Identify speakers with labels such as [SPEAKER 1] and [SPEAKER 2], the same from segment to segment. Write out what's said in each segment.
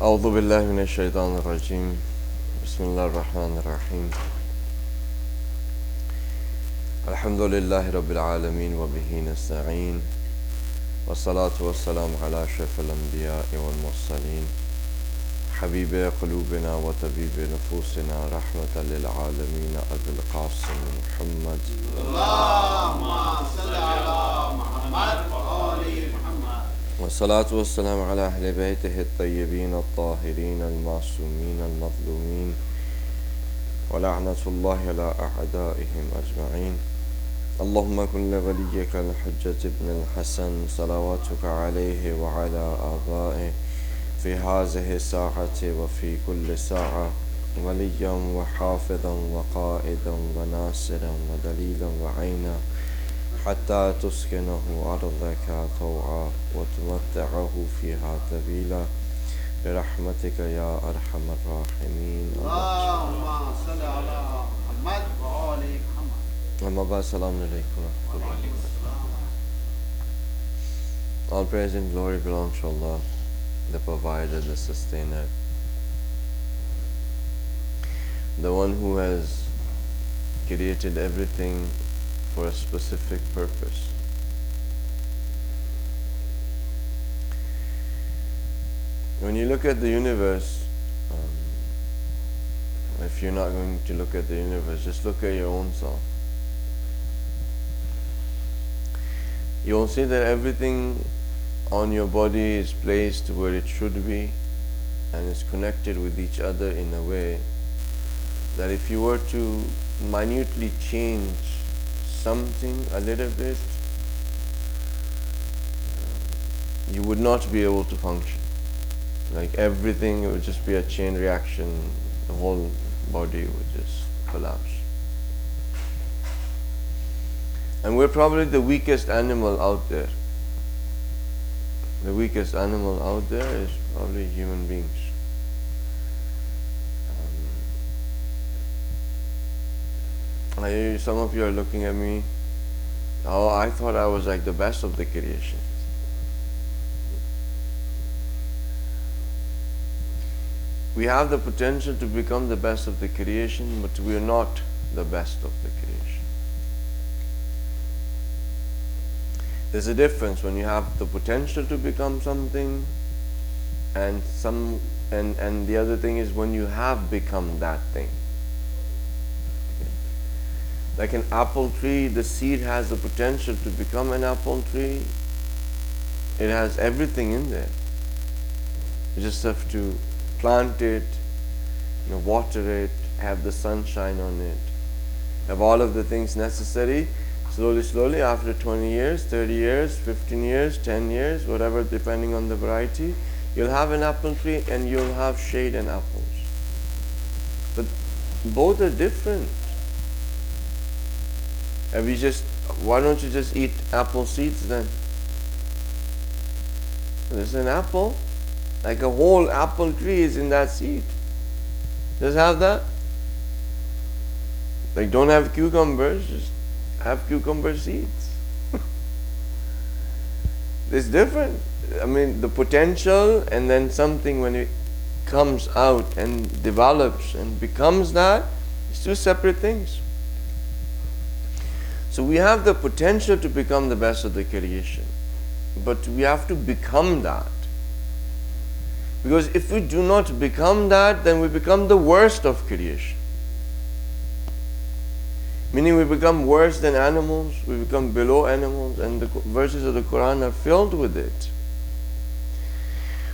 [SPEAKER 1] أعوذ بالله من الشيطان الرجيم بسم الله الرحمن الرحيم الحمد لله رب العالمين وبه نستعين والصلاة والسلام على أشرف الأنبياء والمرسلين حبيب قلوبنا وطبيب نفوسنا رحمة للعالمين أبي القاسم محمد
[SPEAKER 2] اللهم صل على محمد وآل محمد
[SPEAKER 1] والصلاة والسلام على أهل بيته الطيبين الطاهرين المعصومين المظلومين ولعنة الله على أعدائهم أجمعين اللهم كن لوليك الحجة ابن الحسن صلواتك عليه وعلى آبائه في هذه الساعة وفي كل ساعة وليا وحافظا وقائدا وناصرا ودليلا وعينا حتى تسكنه أرضك طوعا وتمتعه فيها طويلا برحمتك يا أرحم الراحمين
[SPEAKER 2] اللهم صل على محمد وآل محمد
[SPEAKER 1] أما بعد السلام عليكم ورحمة الله. All praise and glory belongs to Allah, the provider, the sustainer, the one who has created everything for a specific purpose. When you look at the universe, if you're not going to look at the universe, just look at your own self. You'll see that everything on your body is placed where it should be and is connected with each other in a way that if you were to minutely change something a little bit, you would not be able to function. Like everything, it would just be a chain reaction, the whole body would just collapse. And we're probably the weakest animal out there. The weakest animal out there is probably human beings. Some of you are looking at me, oh, I thought I was like the best of the creation. We have the potential to become the best of the creation, but we are not the best of the creation. There's a difference when you have the potential to become something and the other thing is when you have become that thing. Like an apple tree, the seed has the potential to become an apple tree. It has everything in there. You just have to plant it, water it, have the sunshine on it, have all of the things necessary. Slowly, after 20 years, 30 years, 15 years, 10 years, whatever, depending on the variety, you'll have an apple tree and you'll have shade and apples. But both are different. Why don't you just eat apple seeds then? There's an apple, like a whole apple tree is in that seed. Just have that. Like don't have cucumbers, just have cucumber seeds. It's different. I mean, the potential and then something when it comes out and develops and becomes that, it's two separate things. So we have the potential to become the best of the creation, but we have to become that. Because if we do not become that, then we become the worst of creation. Meaning we become worse than animals, we become below animals, and the verses of the Quran are filled with it.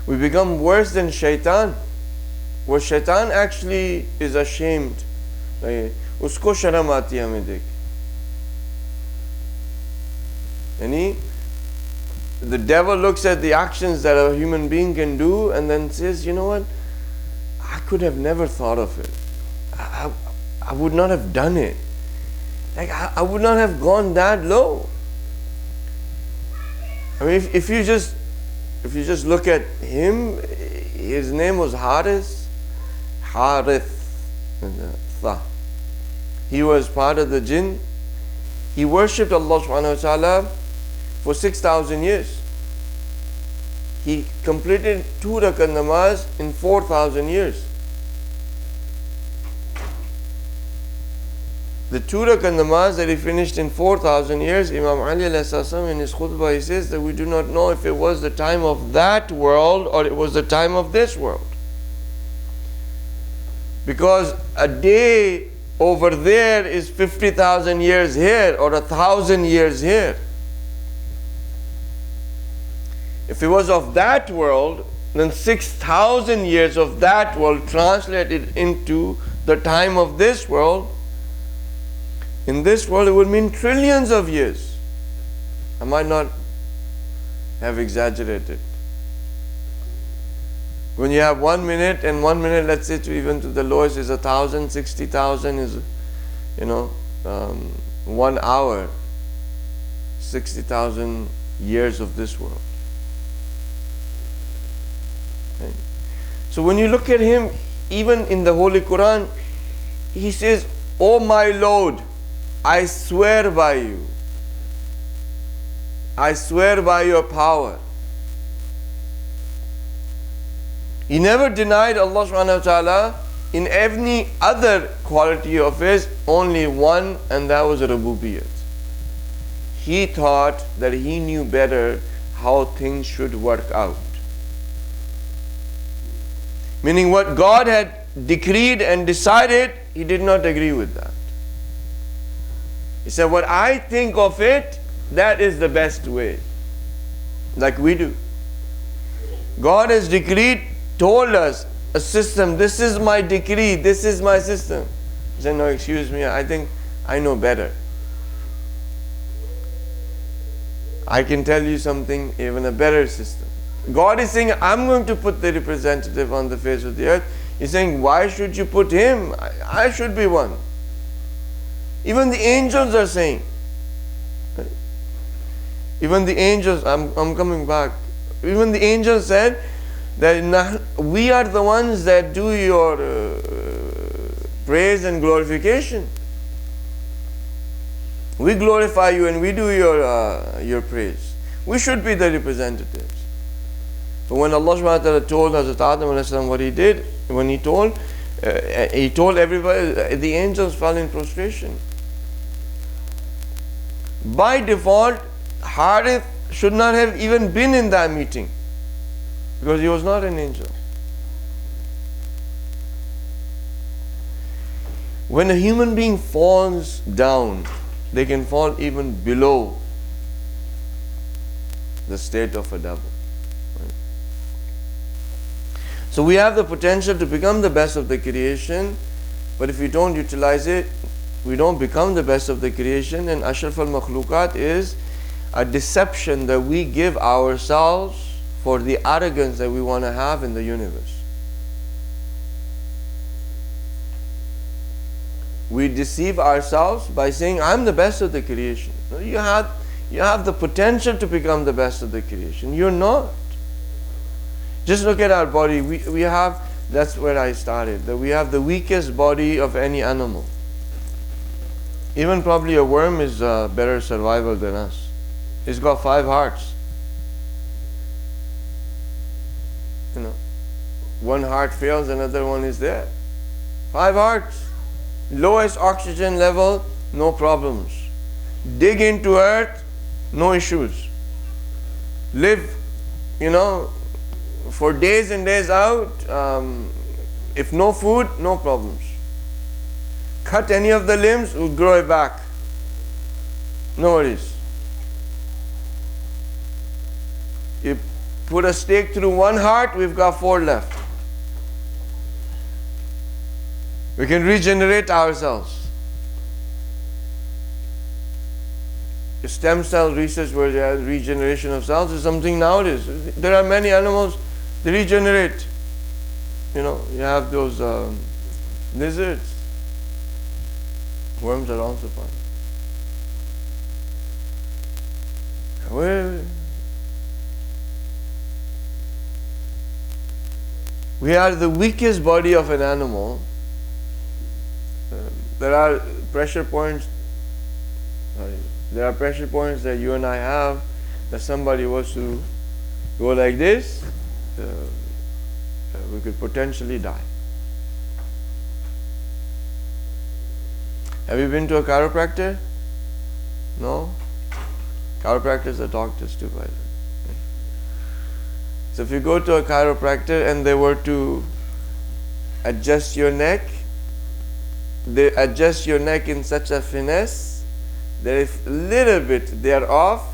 [SPEAKER 1] We become worse than shaitan, where shaitan actually is ashamed. Usko sharam aati hai hame dekh. The devil looks at the actions that a human being can do and then says, you know what, I could have never thought of it. I would not have done it. Like I would not have gone that low. I mean, if you just look at him, his name was Harith. He was part of the jinn. He worshipped Allah subhanahu wa ta'ala for 6,000 years. He completed 2 rakat namaz in 4,000 years. The 2 rakat namaz that he finished in 4,000 years, Imam Ali in his khutbah, he says that we do not know if it was the time of that world or it was the time of this world. Because a day over there is 50,000 years here or 1,000 years here. If it was of that world, then 6,000 years of that world translated into the time of this world. In this world, it would mean trillions of years. I might not have exaggerated. When you have 1 minute, and 1 minute, let's say even to the lowest is 1,000, 60,000 is, 1 hour, 60,000 years of this world. Okay. So when you look at him, even in the Holy Quran, he says, "Oh my Lord, I swear by you. I swear by your power." He never denied Allah subhanahu wa ta'ala in any other quality of his, only one, and that was rububiyyat. He thought that he knew better how things should work out. Meaning what God had decreed and decided, he did not agree with that. He said, what I think of it, that is the best way. Like we do. God has decreed, told us a system, this is my decree, this is my system. He said, no, excuse me, I think I know better. I can tell you something, even a better system. God is saying, I'm going to put the representative on the face of the earth. He's saying, why should you put him? I should be one. Even the angels are saying. Even the angels, I'm coming back. Even the angels said that we are the ones that do your praise and glorification. We glorify you and we do your praise. We should be the representatives. But when Allah subhanahu wa ta'ala told Hazrat Adam alayhi salam what he did, when he told everybody, the angels fell in prostration. By default, Harith should not have even been in that meeting because he was not an angel. When a human being falls down, they can fall even below the state of a devil. Right? So we have the potential to become the best of the creation, but if we don't utilize it, we don't become the best of the creation, and Ashraf al-Makhluqat is a deception that we give ourselves for the arrogance that we want to have in the universe. We deceive ourselves by saying, I'm the best of the creation. You have the potential to become the best of the creation. You're not. Just look at our body. We have, that's where I started, that we have the weakest body of any animal. Even probably a worm is better survival than us. It's got 5 hearts. One heart fails, another one is there. 5 hearts. Lowest oxygen level, no problems. Dig into earth, no issues. Live, for days and days out. If no food, no problems. Cut any of the limbs, we'll grow it back. No worries. You put a stake through one heart, we've got 4 left. We can regenerate ourselves. The stem cell research where there is regeneration of cells is something nowadays. There are many animals, they regenerate. You have those lizards. Worms are also fine. We are the weakest body of an animal. There are pressure points. There are pressure points that you and I have. That somebody was to go like this, we could potentially die. Have you been to a chiropractor? No? Chiropractors are doctors too, by the way. So if you go to a chiropractor and they were to adjust your neck, they adjust your neck in such a finesse that if a little bit they are off,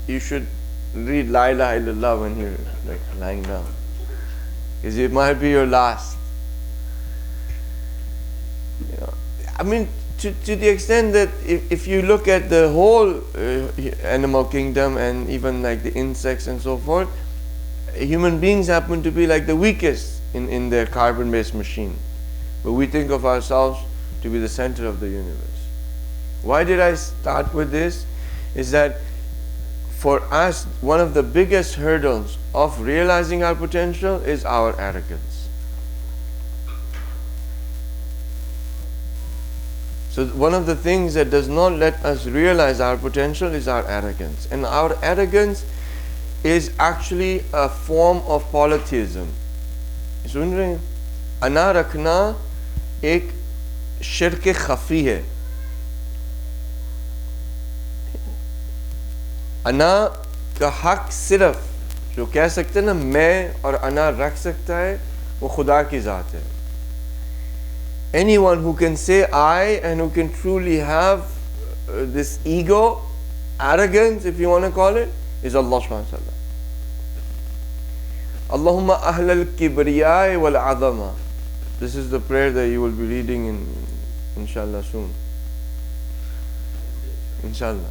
[SPEAKER 1] you should read La ilaha illallah when you're like lying down, because it might be your last. You know, I mean, to the extent that if you look at the whole animal kingdom and even like the insects and so forth, human beings happen to be like the weakest in their carbon-based machine. But we think of ourselves to be the center of the universe. Why did I start with this? Is that for us, one of the biggest hurdles of realizing our potential is our arrogance. So one of the things that does not let us realize our potential is our arrogance. And our arrogance is actually a form of polytheism. सुन रहे हैं? अना रखना एक शिर्क खफी है. अना का हक सिर्फ जो कह सकते हैं ना मैं और अना रख सकता है वो खुदा की ज़ात है. Anyone who can say I and who can truly have this ego, arrogance if you want to call it, is Allah subhanahu wa ta'ala. Allahumma ahlal kibriyai wal adama. This is the prayer that you will be reading inshallah soon. Inshallah.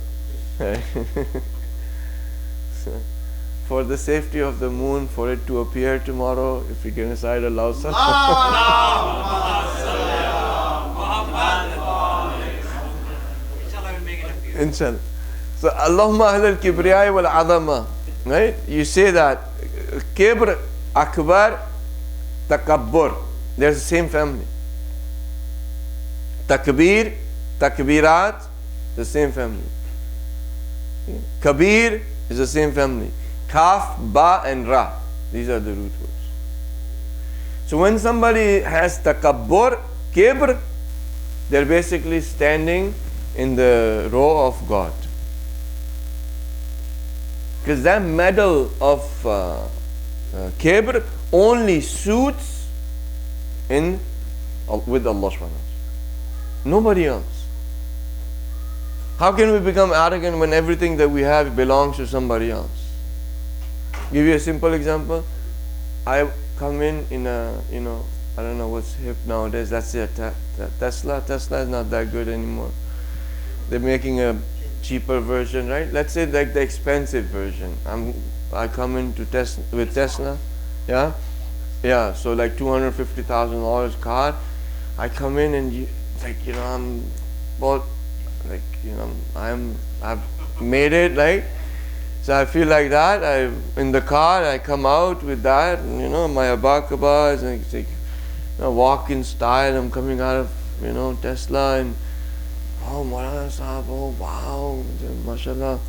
[SPEAKER 1] For the safety of the moon, for it to appear tomorrow, if we can recite Allah Inshallah. So Allahumma ahlal kibriyai wal adama. Right? You say that Kibr, Akbar, Takabbur, they're the same family. Takbir, Takbirat, the same family. Kabir is the same family. Kaf, Ba and Ra, these are the root words. So when somebody has Takabbur, Kibr, they're basically standing in the row of God. Because that medal of Kibr only suits with Allah subhanahu wa ta'ala. Nobody else. How can we become arrogant when everything that we have belongs to somebody else? Give you a simple example. I come in a, I don't know what's hip nowadays. Let's say Tesla. Tesla is not that good anymore. They're making a cheaper version, right? Let's say like the expensive version. I come into with Tesla, yeah. So like $250,000 car. I come in and I've made it, right? So I feel like that. In the car, I come out with that, and, my abakaba is like walk in style. I'm coming out of Tesla and oh Maulana Sahab, oh wow, mashallah.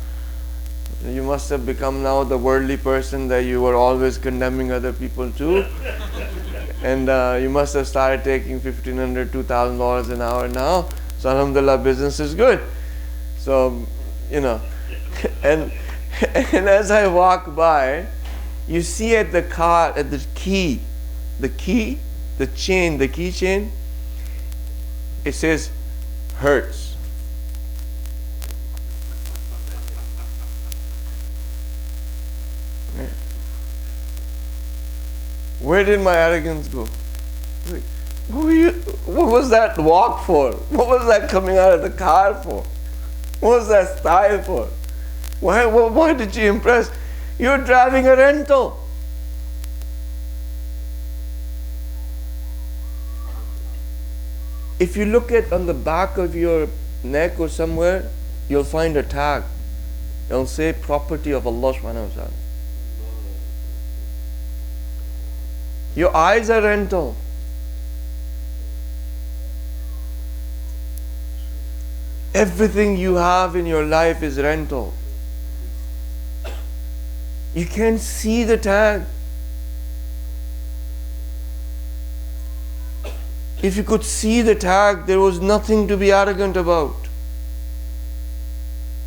[SPEAKER 1] You must have become now the worldly person that you were always condemning other people to. And you must have started taking $1,500, $2,000 an hour now. So alhamdulillah, business is good. So, and as I walk by, you see at the car, at the key chain, it says Hertz. Where did my arrogance go? What was that walk for? What was that coming out of the car for? What was that style for? Why did you impress? You're driving a rental. If you look at on the back of your neck or somewhere, you'll find a tag. It'll say property of Allah subhanahu wa ta'ala. Your eyes are rental. Everything you have in your life is rental. You can't see the tag. If you could see the tag, there was nothing to be arrogant about.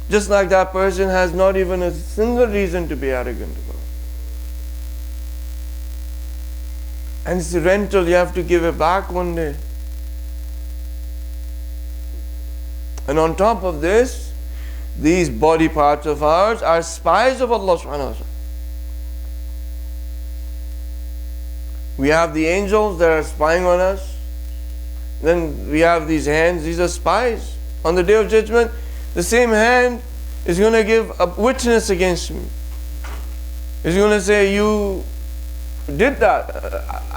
[SPEAKER 1] Just like that person has not even a single reason to be arrogant about. And it's a rental, you have to give it back one day. And on top of this, these body parts of ours are spies of Allah subhanahu wa ta'ala. We have the angels that are spying on us. Then we have these hands, these are spies. On the Day of Judgment, the same hand is going to give a witness against me. It's going to say, you did that.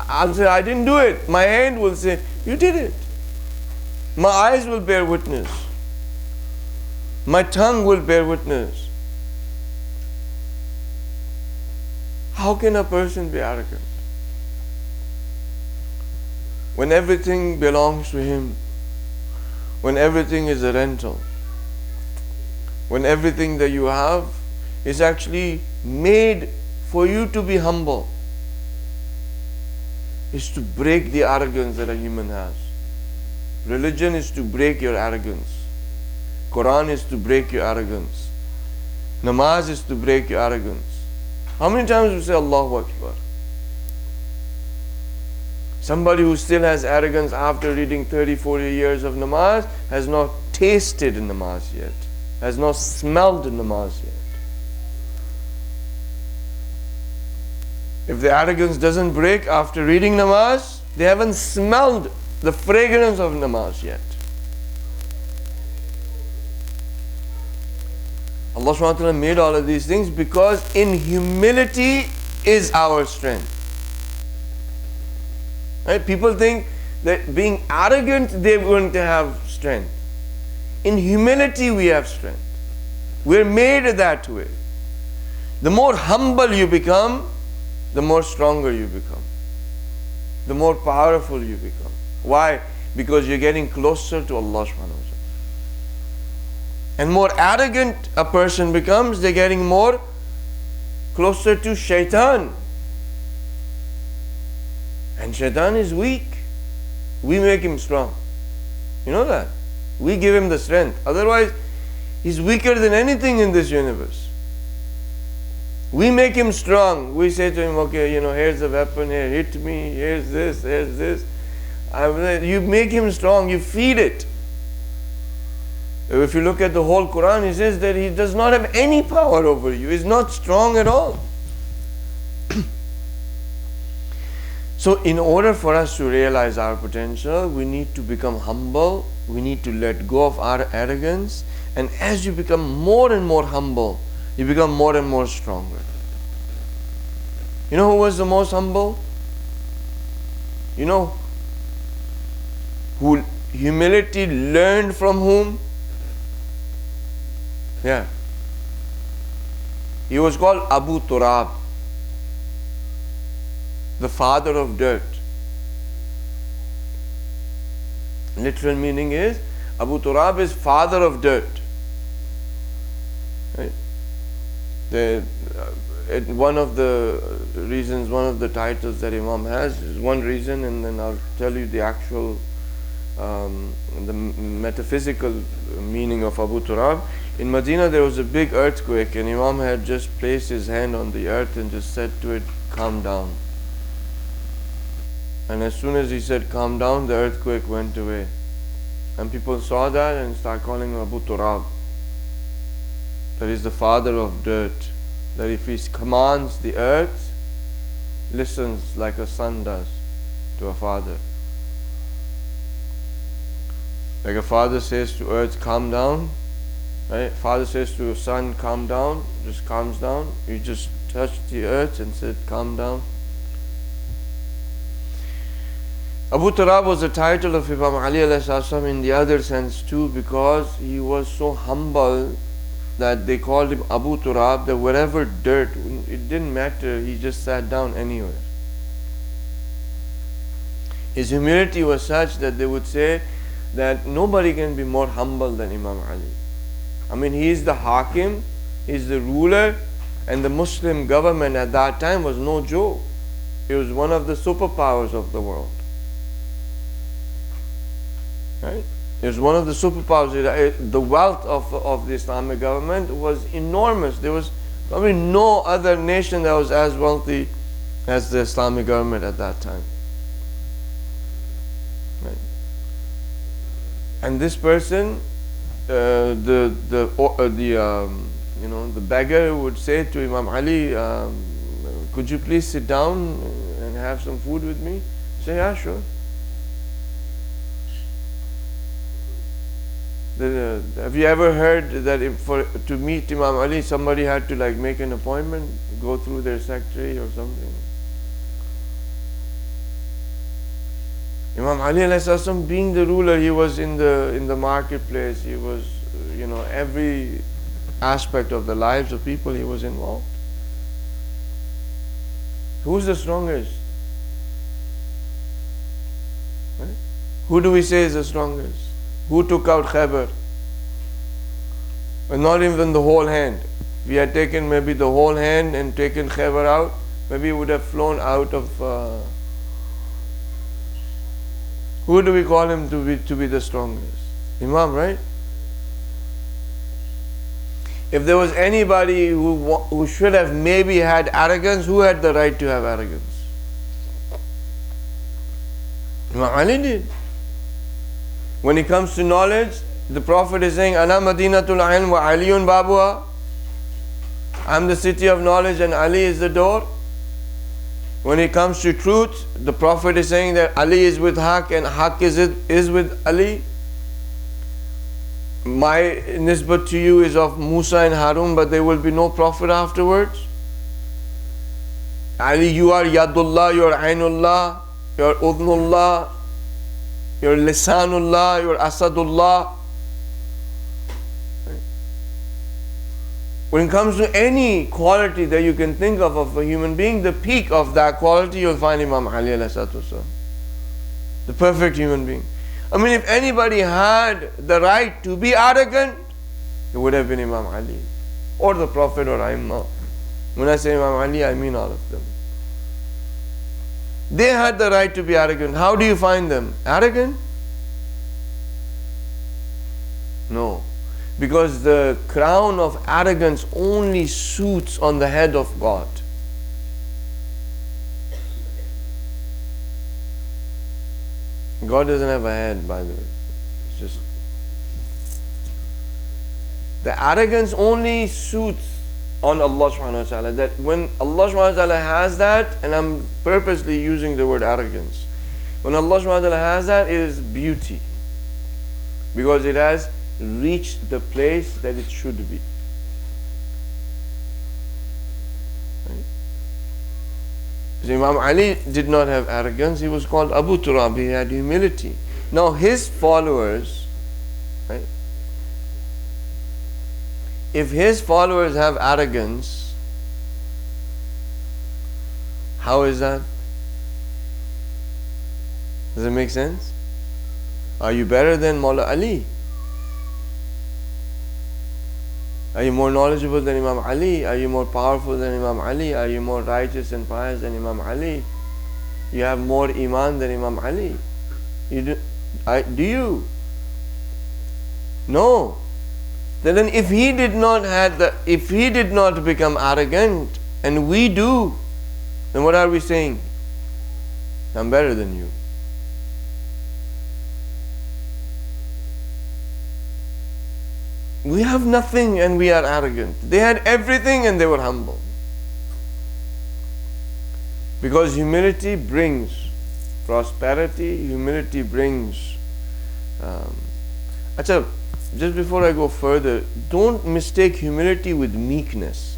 [SPEAKER 1] I'll say, I didn't do it. My hand will say, you did it. My eyes will bear witness. My tongue will bear witness. How can a person be arrogant? When everything belongs to him, when everything is a rental, when everything that you have is actually made for you to be humble, is to break the arrogance that a human has. Religion is to break your arrogance. Quran is to break your arrogance. Namaz is to break your arrogance. How many times we say Allahu Akbar? Somebody who still has arrogance after reading 30, 40 years of namaz has not tasted namaz yet, has not smelled namaz yet. If the arrogance doesn't break after reading namaz, they haven't smelled the fragrance of namaz yet. Allah subhanahu wa ta'ala made all of these things because in humility is our strength. Right? People think that being arrogant, they're going to have strength. In humility, we have strength. We're made that way. The more humble you become, the more stronger you become. The more powerful you become. Why? Because you're getting closer to Allah subhanahu wa ta'ala. And more arrogant a person becomes, they're getting more closer to shaitan. And shaitan is weak. We make him strong. You know that? We give him the strength. Otherwise, he's weaker than anything in this universe. We make him strong. We say to him, okay, here's a weapon, here, hit me, here's this. You make him strong, you feed it. If you look at the whole Quran, he says that he does not have any power over you. He's not strong at all. So in order for us to realize our potential, we need to become humble. We need to let go of our arrogance. And as you become more and more humble, you become more and more stronger. You know who was the most humble? You know who humility learned from whom? Yeah. He was called Abu Turab, the father of dirt. Literal meaning is Abu Turab is father of dirt. Right? One of the reasons, one of the titles that Imam has is one reason, and then I'll tell you the actual, the metaphysical meaning of Abu Turab. In Medina there was a big earthquake, and Imam had just placed his hand on the earth and just said to it, calm down. And as soon as he said calm down, the earthquake went away. And people saw that and started calling him Abu Turab. That is the father of dirt. That if he commands the earth, listens like a son does to a father. Like a father says to earth, calm down. Right? Father says to a son, calm down, just calms down. You just touched the earth and said, calm down. Abu Turab was the title of Imam Ali in the other sense too, because he was so humble that they called him Abu Turab, that wherever dirt, it didn't matter, he just sat down anywhere. His humility was such that they would say that nobody can be more humble than Imam Ali. I mean, he is the Hakim, he is the ruler, And the Muslim government at that time was no joke. It was one of the superpowers of the world. Right? It was one of the superpowers. The wealth of the Islamic government was enormous. There was probably no other nation that was as wealthy as the Islamic government at that time. Right? And this person, the beggar would say to Imam Ali, could you please sit down and have some food with me? Say, yeah, sure. Have you ever heard that to meet Imam Ali, somebody had to like make an appointment, go through their secretary or something? Imam Ali alayhi salam, being the ruler, he was in the marketplace. He was, every aspect of the lives of people he was involved. Who's the strongest? Right? Who do we say is the strongest? Who took out Khaybar? Well, not even the whole hand. If we had taken maybe the whole hand and taken Khaybar out, maybe it would have flown out of. Who do we call him to be the strongest? Imam, right? If there was anybody who should have maybe had arrogance, who had the right to have arrogance? Imam Ali did. When it comes to knowledge, the Prophet is saying, Ana Madinatul Ilm wa Aliyun Babuha. I'm the city of knowledge and Ali is the door. When it comes to truth, the Prophet is saying that Ali is with Haq and Haq is with Ali. My nisbat to you is of Musa and Harun, but there will be no Prophet afterwards. Ali, you are Yadullah, you are Ainullah, you are Udnullah, you are Lisanullah, you are Asadullah. When it comes to any quality that you can think of a human being, the peak of that quality you'll find Imam Ali alayhi salatu wasalam. The perfect human being. I mean, if anybody had the right to be arrogant, it would have been Imam Ali or the Prophet or Aimma. When I say Imam Ali, I mean all of them. They had the right to be arrogant. How do you find them? Arrogant? No. Because the crown of arrogance only suits on the head of God. God doesn't have a head, by the way. It's just the arrogance only suits on Allah subhanahu wa ta'ala. That when Allah subhanahu wa ta'ala has that, and I'm purposely using the word arrogance, when Allah subhanahu wa ta'ala has that, it is beauty. Because it has reached the place that it should be. Right? So Imam Ali did not have arrogance. He was called Abu Turab. He had humility. Now his followers, right? If his followers have arrogance, how is that? Does it make sense? Are you better than Maulana Ali? Are you more knowledgeable than Imam Ali? Are you more powerful than Imam Ali? Are you more righteous and pious than Imam Ali? You have more iman than Imam Ali? Do you? No. Then if he did not become arrogant and we do, then what are we saying? I'm better than you. We have nothing and we are arrogant. They had everything and they were humble. Because humility brings prosperity, humility brings just before I go further, don't mistake humility with meekness.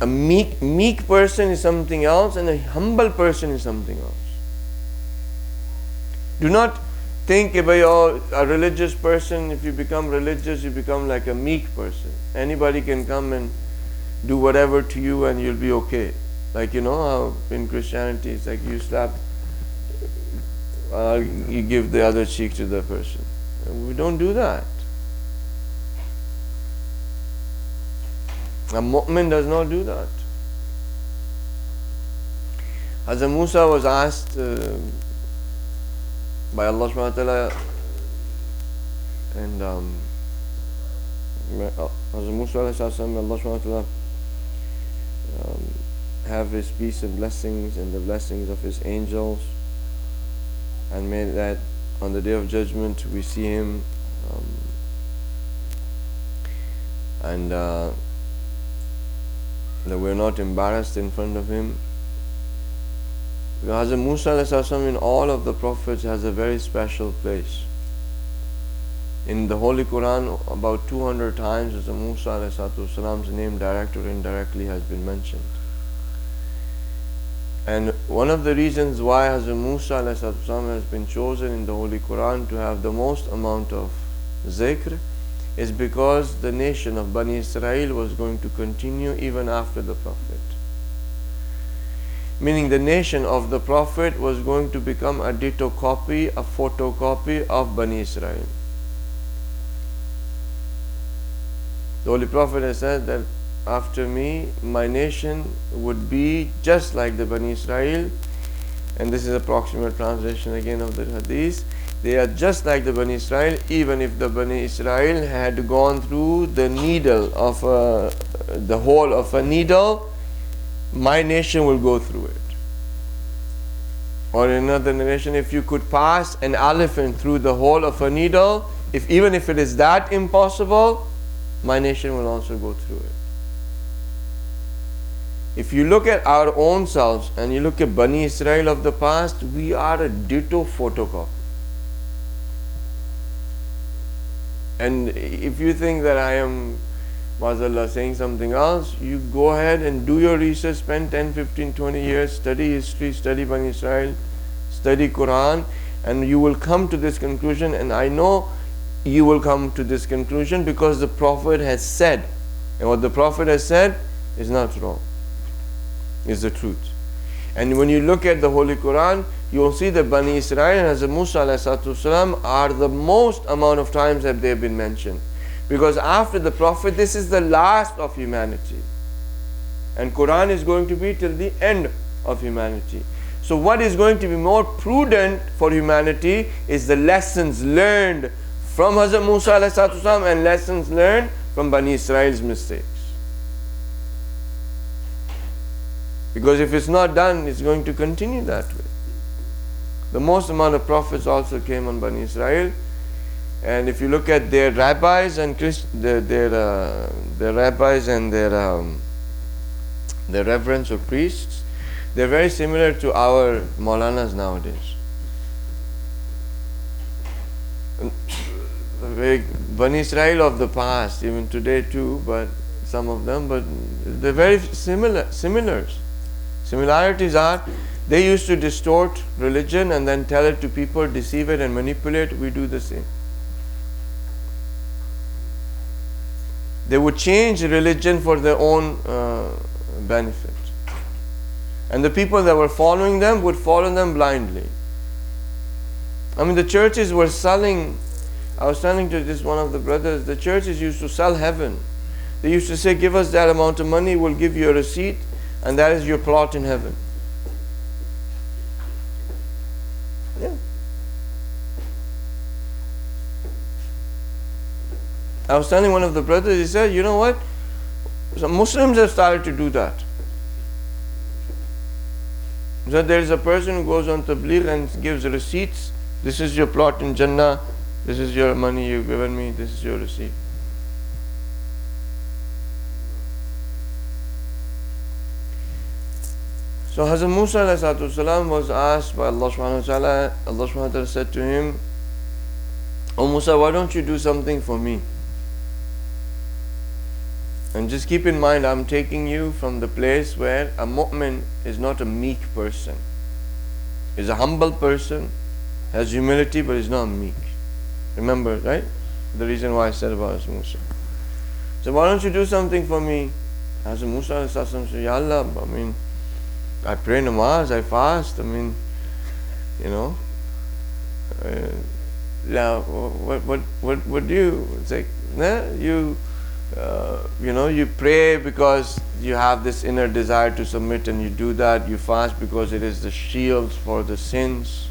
[SPEAKER 1] A meek person is something else and a humble person is something else. Do not think about a religious person. If you become religious, you become like a meek person. Anybody can come and do whatever to you and you'll be okay. Like how in Christianity it's like you slap, you give the other cheek to the person. We don't do that. A mu'min does not do that. Hazrat Musa was asked by Allah subhanahu wa ta'ala, and Hazrat Musa alayhi salam, Allah subhanahu wa ta'ala have His peace and blessings and the blessings of His angels, and may that on the day of judgment we see Him and that we're not embarrassed in front of Him. Hazrat Musa alayhi salam in all of the prophets has a very special place. In the Holy Quran, about 200 times Hazrat Musa alayhi salam's name directly or indirectly has been mentioned. And one of the reasons why Hazrat Musa alayhi salam has been chosen in the Holy Quran to have the most amount of zikr is because the nation of Bani Israel was going to continue even after the Prophet. Meaning the nation of the Prophet was going to become a ditto copy, a photocopy of Bani Israel. The Holy Prophet has said that after me, my nation would be just like the Bani Israel, and this is approximate translation again of the hadith. They are just like the Bani Israel, even if the Bani Israel had gone through the needle of the hole of a needle, my nation will go through it. Or in another narration, if you could pass an elephant through the hole of a needle, even if it is that impossible, my nation will also go through it. If you look at our own selves and you look at Bani Israel of the past, we are a ditto photocopy. And if you think that I am, Mazallah, saying something else, you go ahead and do your research, spend 10, 15, 20 years, study history, study Bani Israel, study Quran, and you will come to this conclusion. And I know you will come to this conclusion because the Prophet has said, and what the Prophet has said is not wrong, is the truth. And when you look at the Holy Quran, you will see that Bani Israel and Hazrat Musa alayhi salam are the most amount of times that they have been mentioned. Because after the Prophet, this is the last of humanity. And Quran is going to be till the end of humanity. So what is going to be more prudent for humanity is the lessons learned from Hazrat Musa alayhi salam and lessons learned from Bani Israel's mistakes. Because if it's not done, it's going to continue that way. The most amount of prophets also came on Bani Israel. And if you look at their rabbis and their rabbis and their reverends or priests, they're very similar to our Maulanas nowadays. Bani Israel of the past, even today too, but some of them, but they're very similars. Similarities are, they used to distort religion and then tell it to people, deceive it and manipulate. We do the same. They would change religion for their own benefit. And the people that were following them would follow them blindly. I mean, the churches were selling, I was telling to this one of the brothers, the churches used to sell heaven. They used to say, give us that amount of money, we'll give you a receipt, and that is your plot in heaven. Yeah. I was telling one of the brothers, he said, you know what? Some Muslims have started to do that. So there is a person who goes on tabligh and gives receipts. This is your plot in Jannah. This is your money you've given me. This is your receipt. So Hazrat Musa alayhi salam was asked by Allah subhanahu wa ta'ala. Allah subhanahu wa ta'ala said to him, "O Musa, why don't you do something for me? And just keep in mind, I'm taking you from the place where a mu'min is not a meek person. He's a humble person, has humility, but he's not meek. Remember, right? The reason why I said about Hazrat Musa. So why don't you do something for me?" Hazrat Musa said, "Ya Allah, I mean, I pray namaz, I fast, I mean, you know, what do you, it's like, nah, you You pray because you have this inner desire to submit, and you do that. You fast because it is the shield for the sins.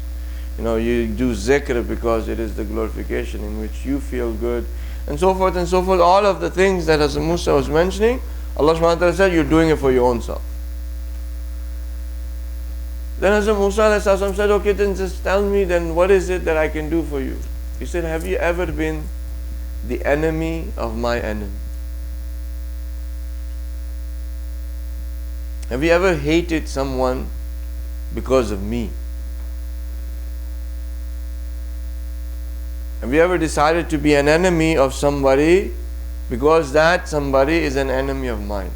[SPEAKER 1] You do zikr because it is the glorification in which you feel good, and so forth and so forth. All of the things that Hazrat Musa was mentioning, Allah subhanahu wa ta'ala said, you're doing it for your own self. Then Hazrat Musa said, okay, then just tell me then what is it that I can do for you? He said, have you ever been the enemy of my enemy? Have you ever hated someone because of me? Have you ever decided to be an enemy of somebody because that somebody is an enemy of mine?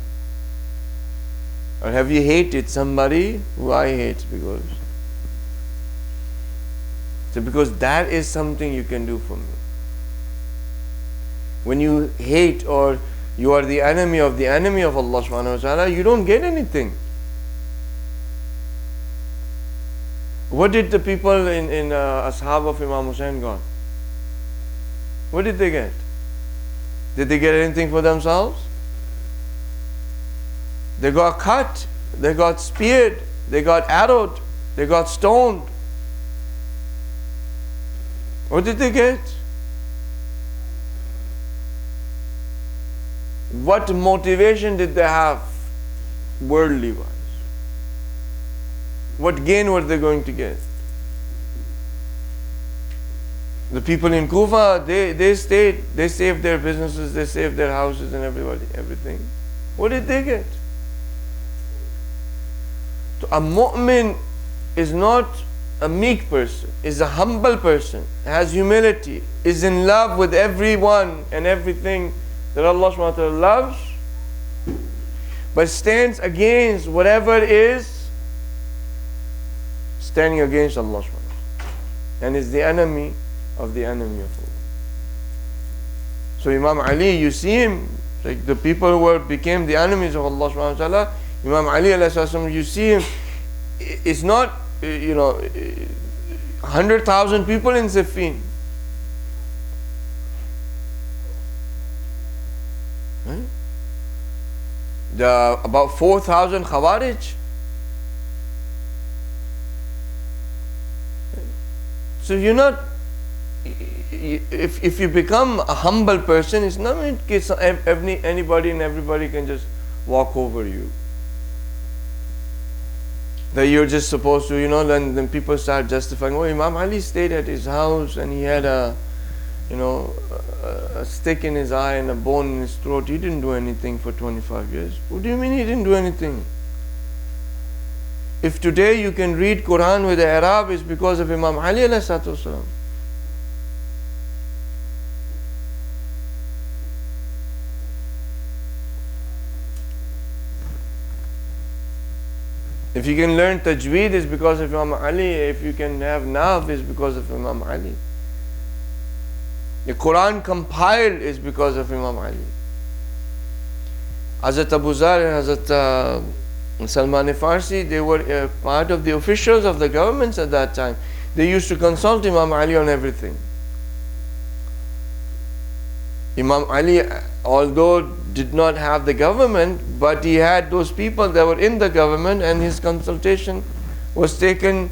[SPEAKER 1] Or have you hated somebody who I hate because? So because that is something you can do for me. When you hate or you are the enemy of Allah subhanahu wa ta'ala, you don't get anything. What did the people in Ashab of Imam Hussain got? What did they get? Did they get anything for themselves? They got cut, they got speared, they got arrowed, they got stoned. What did they get? What motivation did they have worldly wise? What gain were they going to get? The people in Kufa, they saved their businesses, they saved their houses and everything. What did they get? So a mu'min is not a meek person, is a humble person, has humility, is in love with everyone and everything that Allah subhanahu wa ta'ala loves, but stands against whatever is standing against Allah subhanahu wa ta'ala, and is the enemy of the enemy of Allah. So Imam Ali, you see him, like the people who became the enemies of Allah subhanahu wa ta'ala, Imam Ali alayhi salam, you see him, it's not 100,000 people in Siffin. Right? About 4,000 Khawarij. So you're not, if you become a humble person, it's not anybody and everybody can just walk over you. That you're just supposed to, then people start justifying, oh, Imam Ali stayed at his house and he had a stick in his eye and a bone in his throat. He didn't do anything for 25 years. What do you mean he didn't do anything? If today you can read Quran with the Arab, it's because of Imam Ali alayhi salatu wasalam. If you can learn tajweed, it's because of Imam Ali. If you can have nav, it's because of Imam Ali. The Quran compiled is because of Imam Ali. Hazrat Abu Zar and Hazrat Salman Farsi, they were part of the officials of the governments at that time. They used to consult Imam Ali on everything. Imam Ali, although did not have the government, but he had those people that were in the government, and his consultation was taken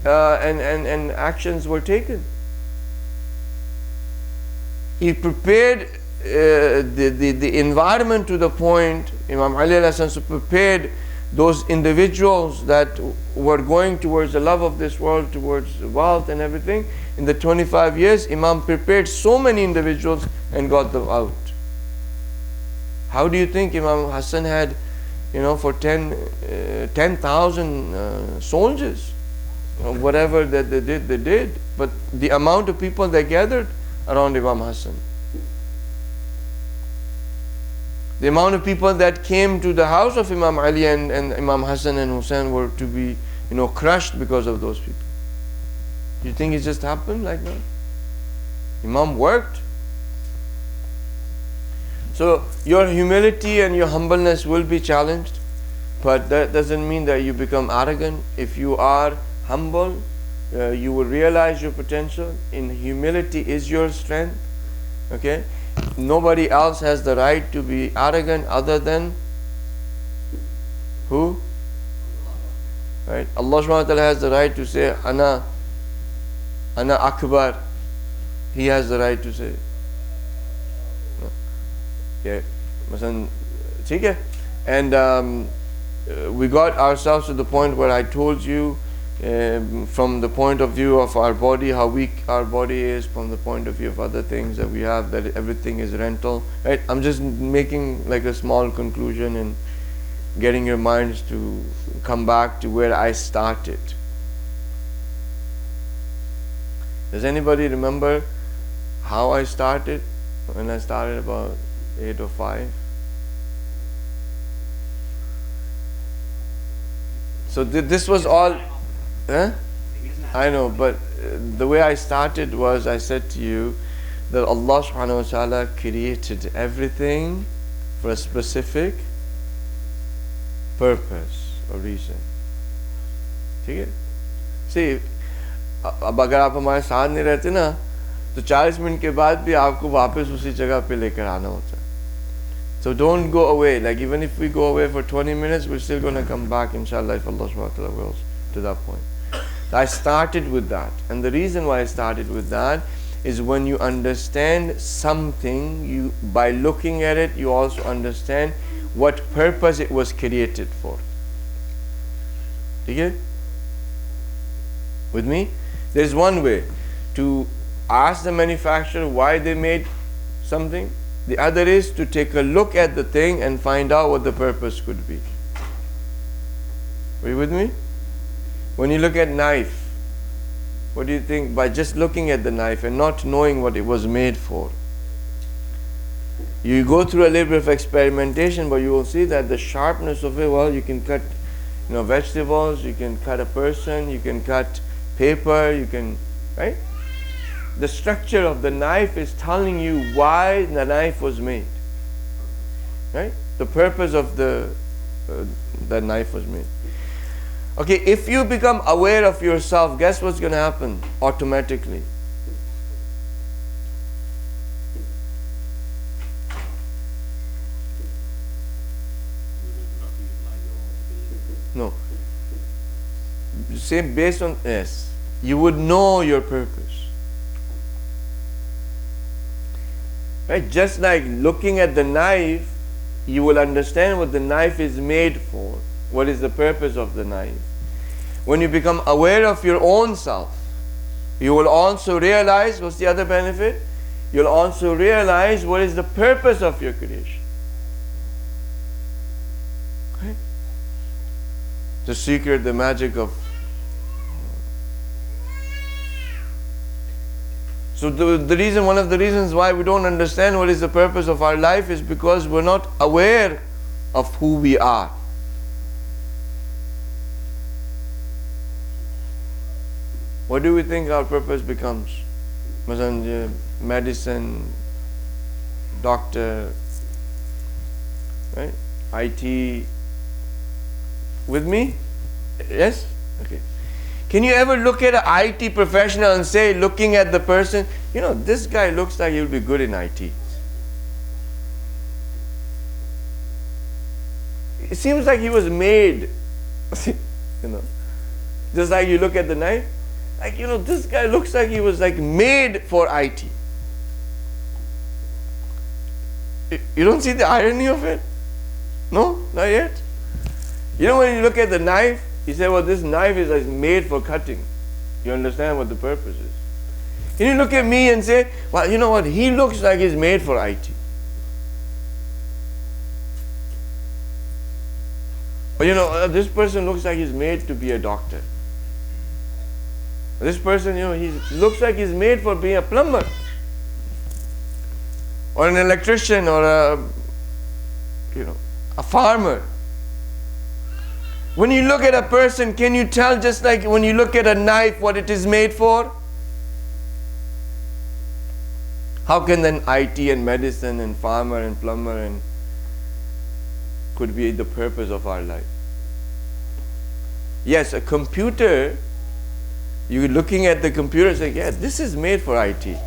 [SPEAKER 1] and actions were taken. He prepared the environment to the point, Imam Ali prepared those individuals that were going towards the love of this world, towards wealth and everything. In the 25 years, Imam prepared so many individuals and got them out. How do you think Imam Hassan had, for 10,000 soldiers? Whatever that they did. But the amount of people that gathered around Imam Hassan, the amount of people that came to the house of Imam Ali and Imam Hassan and Hussein were to be, crushed because of those people. You think it just happened like that? Imam worked. So your humility and your humbleness will be challenged, but that doesn't mean that you become arrogant. If you are humble, you will realize your potential. In humility is your strength. Okay. nobody else has the right to be arrogant other than who? Right? Allah subhanahu wa ta'ala has the right to say Ana Akbar. He has the right to say. Yeah. And we got ourselves to the point where I told you from the point of view of our body, how weak our body is, from the point of view of other things that we have, that everything is rental. Right? I'm just making like a small conclusion and getting your minds to come back to where I started. Does anybody remember how I started? When I started about 8 or 5? So this was all, I know, but the way I started was, I said to you that Allah subhanahu wa ta'ala created everything for a specific purpose or reason. ठीक है? See, अब अगर आप हमारे साथ नहीं रहते ना, तो 40 मिनट के बाद भी आपको वापस उसी जगह पे लेकर आना होता है. So don't go away. Like even if we go away for 20 minutes, we're still going to come back, inshallah, if Allah subhanahu wa ta'ala wills, to that point. So I started with that. And the reason why I started with that is when you understand something, by looking at it, you also understand what purpose it was created for. Okay? With me? There's one way to ask the manufacturer why they made something. The other is to take a look at the thing and find out what the purpose could be. Are you with me? When you look at knife, what do you think? By just looking at the knife and not knowing what it was made for, you go through a little bit of experimentation, but you will see that the sharpness of it, well, you can cut vegetables, you can cut a person, you can cut paper, you can, right? The structure of the knife is telling you why the knife was made, right? The purpose of the knife was made. Okay, if you become aware of yourself, guess what's going to happen automatically? No. Say based on, yes, you would know your purpose. Right? Just like looking at the knife, you will understand what the knife is made for. What is the purpose of the knife? When you become aware of your own self, you will also realize, what's the other benefit? You'll also realize what is the purpose of your creation. Okay? The secret, the magic of. So the reason, one of the reasons why we don't understand what is the purpose of our life is because we're not aware of who we are. What do we think our purpose becomes? Medicine, doctor, right? IT. With me? Yes? Okay. Can you ever look at an IT professional and say, looking at the person, this guy looks like he'll be good in IT. It seems like he was made, just like you look at the knife, like, this guy looks like he was like made for IT. You don't see the irony of it? No, not yet. When you look at the knife, you say, well, this knife is like made for cutting. You understand what the purpose is. Can you look at me and say, well, you know what, he looks like he's made for IT. Or this person looks like he's made to be a doctor. This person, he looks like he's made for being a plumber. Or an electrician, or a farmer. When you look at a person, can you tell, just like when you look at a knife, what it is made for? How can then IT and medicine and farmer and plumber and could be the purpose of our life? Yes, a computer, you're looking at the computer and saying, yeah, this is made for IT.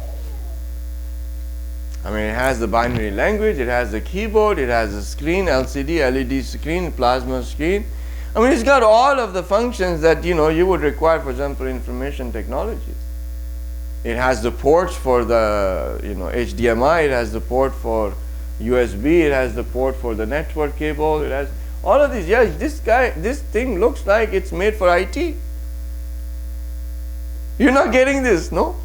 [SPEAKER 1] I mean, it has the binary language, it has the keyboard, it has a screen, LCD, LED screen, plasma screen. I mean, it's got all of the functions that you would require, for example, information technologies. It has the ports for the HDMI, it has the port for USB, it has the port for the network cable, it has all of these. Yeah, this thing looks like it's made for IT. You're not getting this, no?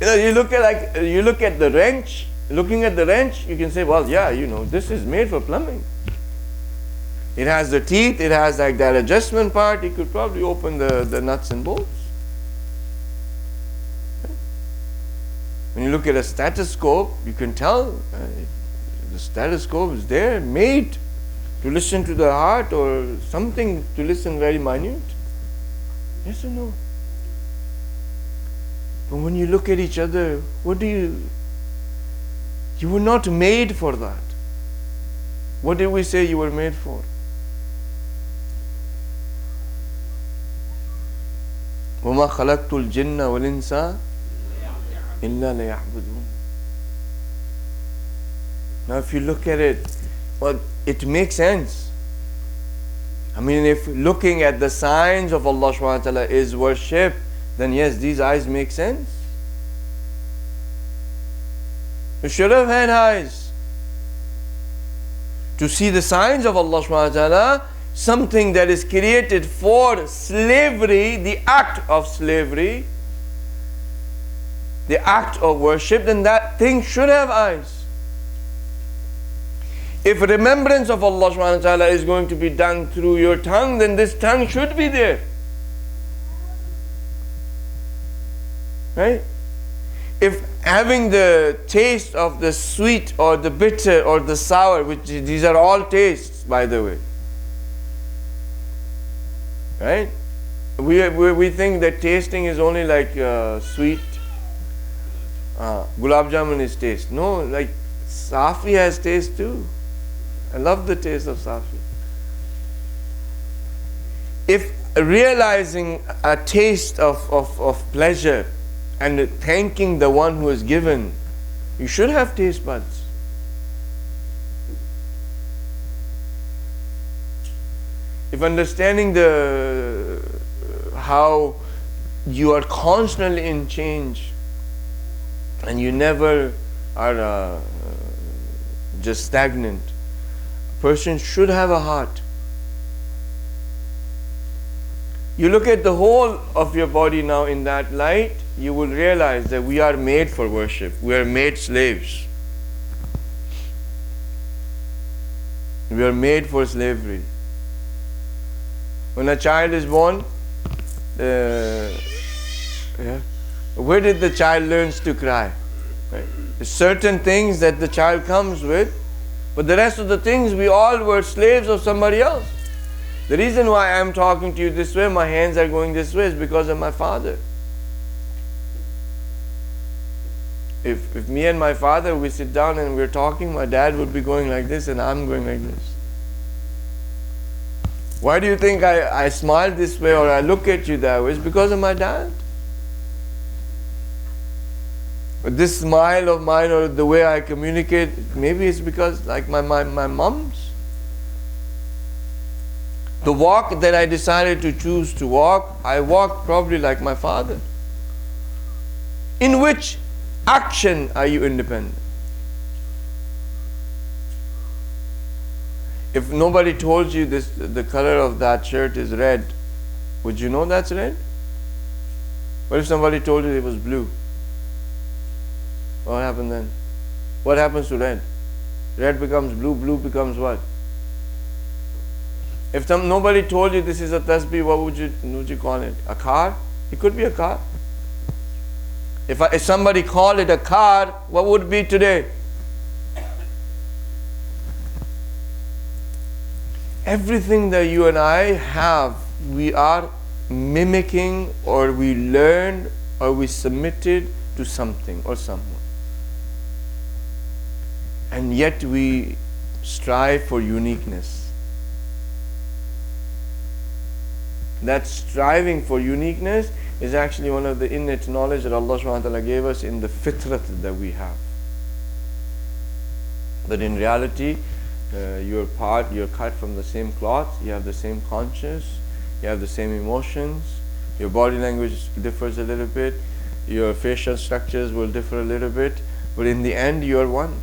[SPEAKER 1] You look at the wrench. Looking at the wrench, you can say, well, yeah, this is made for plumbing. It has the teeth. It has like that adjustment part. You could probably open the nuts and bolts. When you look at a stethoscope, you can tell the stethoscope is there, made to listen to the heart or something to listen very minute. Yes or no? But when you look at each other, you were not made for that. What did we say you were made for? وَمَا خَلَقْتُ الْجِنَّ وَالْإِنسَ إِلَّا لِيَعْبُدُونَ. Now if you look at it, well, it makes sense. I mean, if looking at the signs of Allah subhanahu wa ta'ala is worship, then yes, these eyes make sense. You should have had eyes to see the signs of Allah subhanahu wa ta'ala, something that is created for slavery, the act of slavery, the act of worship, then that thing should have eyes. If remembrance of Allah subhanahu wa ta'ala is going to be done through your tongue, then this tongue should be there. Right? If having the taste of the sweet or the bitter or the sour, which these are all tastes, by the way. Right? We think that tasting is only like sweet. Gulab Jamun is taste. No, like Safi has taste too. I love the taste of Safi. If realizing a taste of pleasure and thanking the one who has given, you should have taste buds. If understanding how you are constantly in change and you never are just stagnant, a person should have a heart. You look at the whole of your body now in that light, you will realize that we are made for worship. We are made slaves. We are made for slavery. When a child is born, where did the child learns to cry? Right? There's certain things that the child comes with, but the rest of the things we all were slaves of somebody else. The reason why I'm talking to you this way, my hands are going this way, is because of my father. If me and my father, we sit down and we're talking, my dad would be going like this and I'm going like this. Why do you think I smile this way or I look at you that way? It's because of my dad. But this smile of mine or the way I communicate, maybe it's because like my mom's. The walk that I decided to choose to walk, I walked probably like my father. In which action are you independent? If nobody told you the color of that shirt is red, would you know that's red? What if somebody told you it was blue? What happened then? What happens to red? Red becomes blue, blue becomes what? If nobody told you this is a tasbih, what would you call it? A car? It could be a car. If somebody called it a car, what would it be today? Everything that you and I have, we are mimicking or we learned or we submitted to something or someone. And yet we strive for uniqueness. That striving for uniqueness is actually one of the innate knowledge that Allah subhanahu wa ta'ala gave us in the fitrat that we have. But in reality, you're cut from the same cloth, you have the same conscience, you have the same emotions, your body language differs a little bit, your facial structures will differ a little bit, but in the end you are one.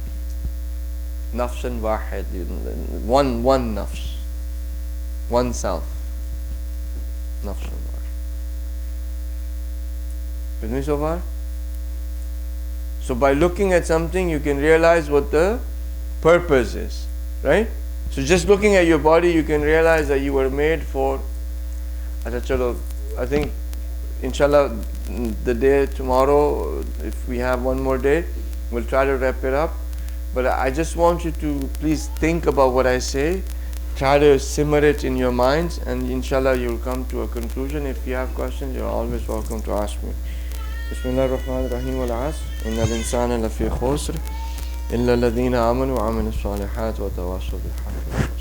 [SPEAKER 1] Nafsan wahid, one nafs, one self. Nafsan wahid. With me so far? So by looking at something, you can realize what the purpose is, right? So just looking at your body, you can realize that you were made for. I think, inshallah, the day tomorrow, if we have one more day, we'll try to wrap it up. But I just want you to please think about what I say, try to simmer it in your minds, and inshallah you'll come to a conclusion. If you have questions, you're always welcome to ask me. Bismillah ar-Rahman ar-Rahim wal-Asr, inna al-insana lafi khusr, illa alladhina amanu wa amilu s-salihat wa tawasaw bil-haqq.